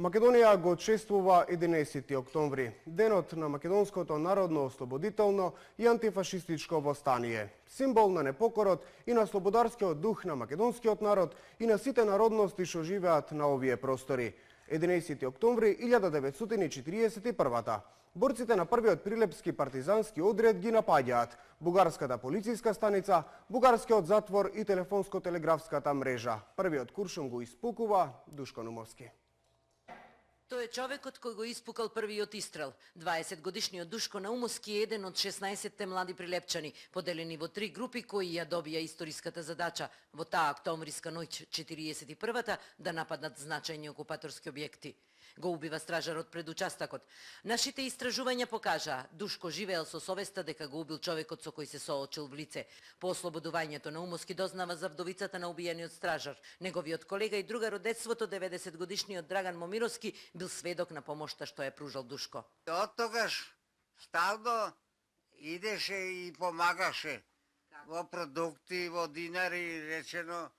Македонија го чествува 11 октомври, денот на македонското народно ослободително и антифашистичко востание, символ на непокорот и на слободарскиот дух на македонскиот народ и на сите народности што живеат на овие простори. 11 октомври 1941. Борците на првиот прилепски партизански одред ги напаѓаат бугарската полициска станица, бугарскиот затвор и телефонско-телеграфската мрежа. Првиот куршум го испукува Душко Наумовски. Тој е човекот кој го испукал првиот истрел. 20-годишниот Душко Наумовски е еден од 16 млади прилепчани, поделени во 3 групи кои ја добија историската задача во таа октомвриска ноќ 41-та да нападнат значајни окупаторски објекти. Го убива стражарот пред участакот. Нашите истражувања покажаа, Душко живеел со совеста дека го убил човекот со кој се соочил в лице. По ослободувањето Наумовски дознава за вдовицата на убиениот стражар. Неговиот колега и другар од детството, 90-годишниот Драган Момировски, бил сведок на помошта што ја пружал Душко. Од тогаш стално идеше и помагаше во продукти, во динари, речено,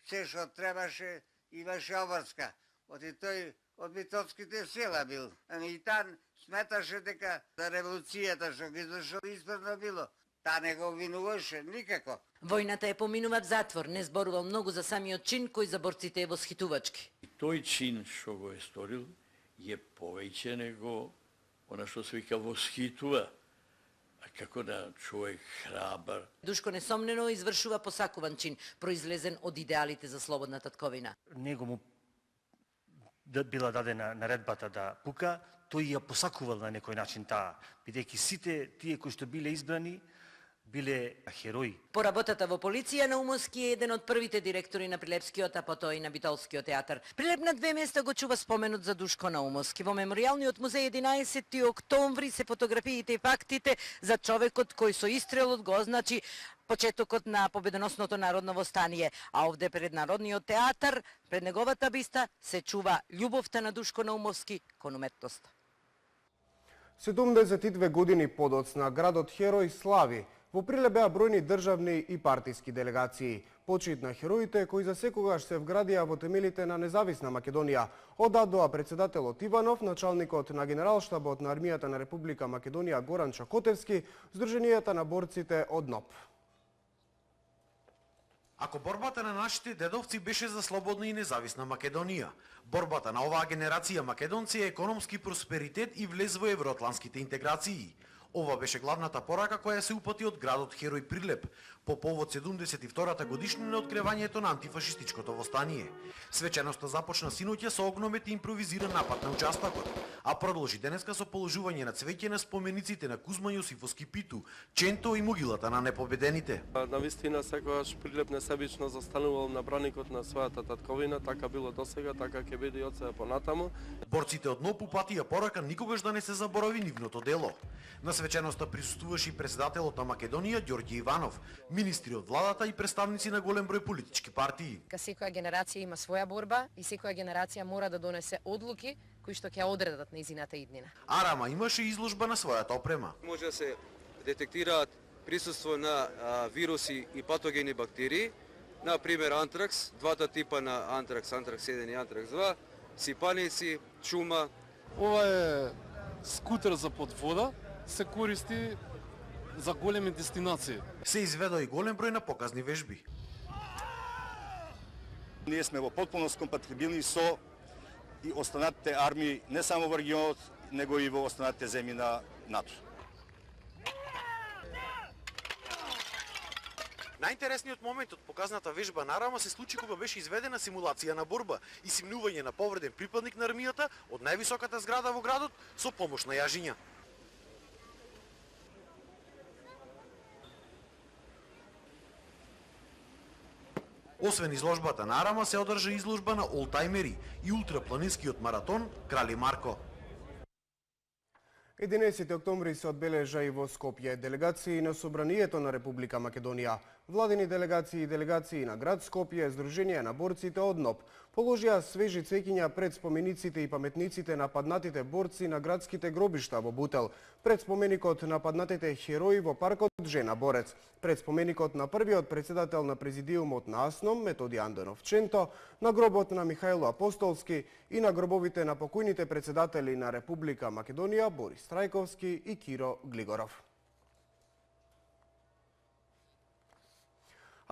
се што требаше, имаше обврска. Оти тој од Битоцките села бил. И тан сметаше дека за револуцијата што ги извршил исправно било. Та не го винуваше никако. Војната е поминува в затвор, не зборувал многу за самиот чин кој за борците е восхитувачки. Тој чин што го е сторил е повеќе него она што се вика восхитува. А како да човек храбар. Душко несомнено извршува посакуван чин, произлезен од идеалите за слободна татковина. Него му била дадена наредбата да пука, тој ја посакувал на некој начин таа, бидејќи сите тие кои што биле избрани, биле херои. По работата во полиција, Наумовски е еден од првите директори на Прилепскиот, а потоа и на Битолскиот театар. Прилеп на 2 места го чува споменот за Душко Наумовски. Во меморијалниот музеј 11 октомври се фотографиите и фактите за човекот кој со истрелот го означи почетокот на победоносното народно востание, а овде пред Народниот театар, пред неговата биста, се чува љубовта на Душко Наумовски кон уметноста. 72 години подоцна градот Херој слави. Во Прилеп беа бројни државни и партиски делегации. Почит на хероите кои за секогаш се вградија во темелите на независна Македонија. Од АДО председателот Иванов, началникот на Генералштабот на армијата на Република Македонија Горан Чакотевски, Сдруженијата на борците од НОП. Ако борбата на нашите дедовци беше за слободна и независна Македонија, борбата на оваа генерација македонци е економски просперитет и влез во евроатлантските интеграции. Ова беше главната порака која се упати од градот Херој Прилеп по повод 72-та годишнина од кревањето на антифашистичкото востание. Свеченоста започна синоќа со огномет и импровизиран напад на участокот, а продолжи денеска со положување на цвеќе на спомениците на Кузма Јосифовски Питу, Ченто и могилата на непобедените. Навистина секогаш Прилеп несебично застанувал на браникот на својата татковина, така било досега, така ќе биде и од сега понатаму. Борците од НОП упатија порака никогаш да не се заборави нивното дело. На свеченоста присуствуваше и председателот на Македонија Ѓорѓе Иванов, министри од владата и представници на голем број политички партии. Секоја генерација има своја борба и секоја генерација мора да донесе одлуки кои што ќе одредат нејзината иднина. Арама имаше изложба на својата опрема. Може да се детектираат присуство на вируси и патогени бактерии, на пример антракс, двата типа на антракс, антракс 1 и антракс 2, сипаници, чума. Ова е скутер за подвода, се користи за големи дестинации. Се изведоа и голем број на показни вежби. Ние сме во потпуност компатибилни со и останатите армии не само во регионот, него и во останатите земји на НАТО. Најинтересниот момент од показната вежба на Арама се случи кога беше изведена симулација на борба и симнување на повреден припадник на армијата од највисоката зграда во градот со помош на јажиња. Освен изложбата на Арама се одржа изложба на олтајмери и ултрапланинскиот маратон Крали Марко. 11 октомври се одбележа и во Скопје делегации на Собранието на Република Македонија. Владини делегации и делегации на град Скопје, Сдружение на борците од НОБ положија свежи цвеќиња пред спомениците и паметниците на паднатите борци на градските гробишта во Бутел, пред споменикот на паднатите херои во паркот Жена Борец, пред споменикот на првиот председател на президиумот на АСНОМ Методи Андонов Ченто, на гробот на Михаило Апостолски и на гробовите на покојните председатели на Република Македонија Борис Трајковски и Киро Глигоров.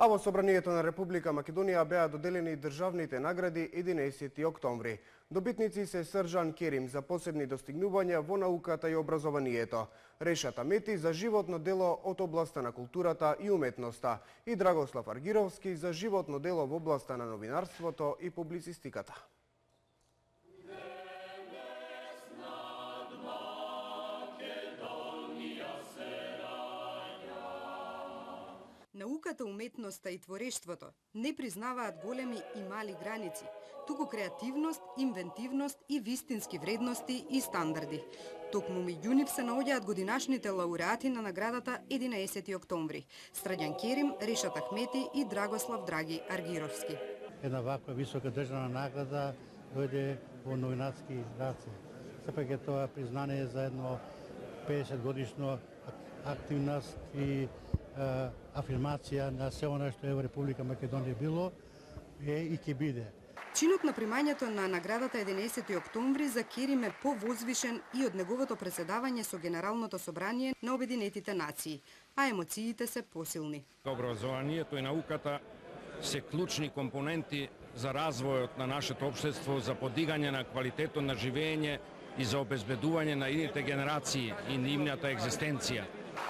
А во Собранието на Република Македонија беа доделени државните награди 11 октомври. Добитници се Сржан Керим за посебни достигнувања во науката и образованието, Решат Амети за животно дело од областа на културата и уметноста и Драгослав Аргировски за животно дело во областа на новинарството и публицистиката. Науката, уметноста и творештвото не признаваат големи и мали граници, туку креативност, инвентивност и вистински вредности и стандарди. Токму меѓу нив се наоѓаат годинашните лауреати на наградата 11 октомври. Срđan Керим, Решат Ахмети и Драгослав Драги Аргировски. Една ваква висока државна награда дојде во новинарски раце. Сепак е тоа признание за едно 50 годишно активност и афирмација на се она што е во Република Македонија било и ќе биде. Чинот на примањето на наградата 11 октомври за Керим е повозвишен и од неговото председавање со Генералното собрание на Обединетите нации, а емоциите се посилни. Образованието и науката се клучни компоненти за развојот на нашето општество, за подигање на квалитетот на живење и за обезбедување на идните генерации и нивната екзистенција.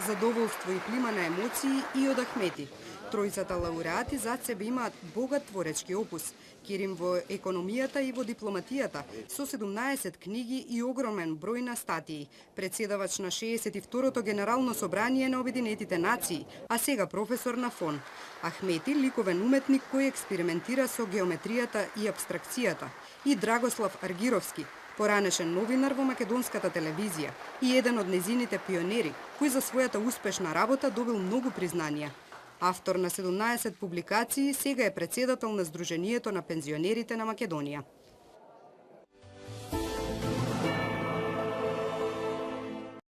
Задоволство и клима на емоции и од Ахмети. Тројцата лауреати зад себе имаат богат творечки опус. Керим во економијата и во дипломатијата, со 17 книги и огромен број на статии. Председавач на 62-то Генерално собрание на Обединетите нации, а сега професор на ФОН. Ахмети, ликовен уметник кој експериментира со геометријата и абстракцијата. И Драгослав Аргировски, поранешен новинар во македонската телевизија и еден од незините пионери, кој за својата успешна работа добил многу признанија. Автор на 17 публикации, сега е председател на Сдруженијето на пензионерите на Македонија.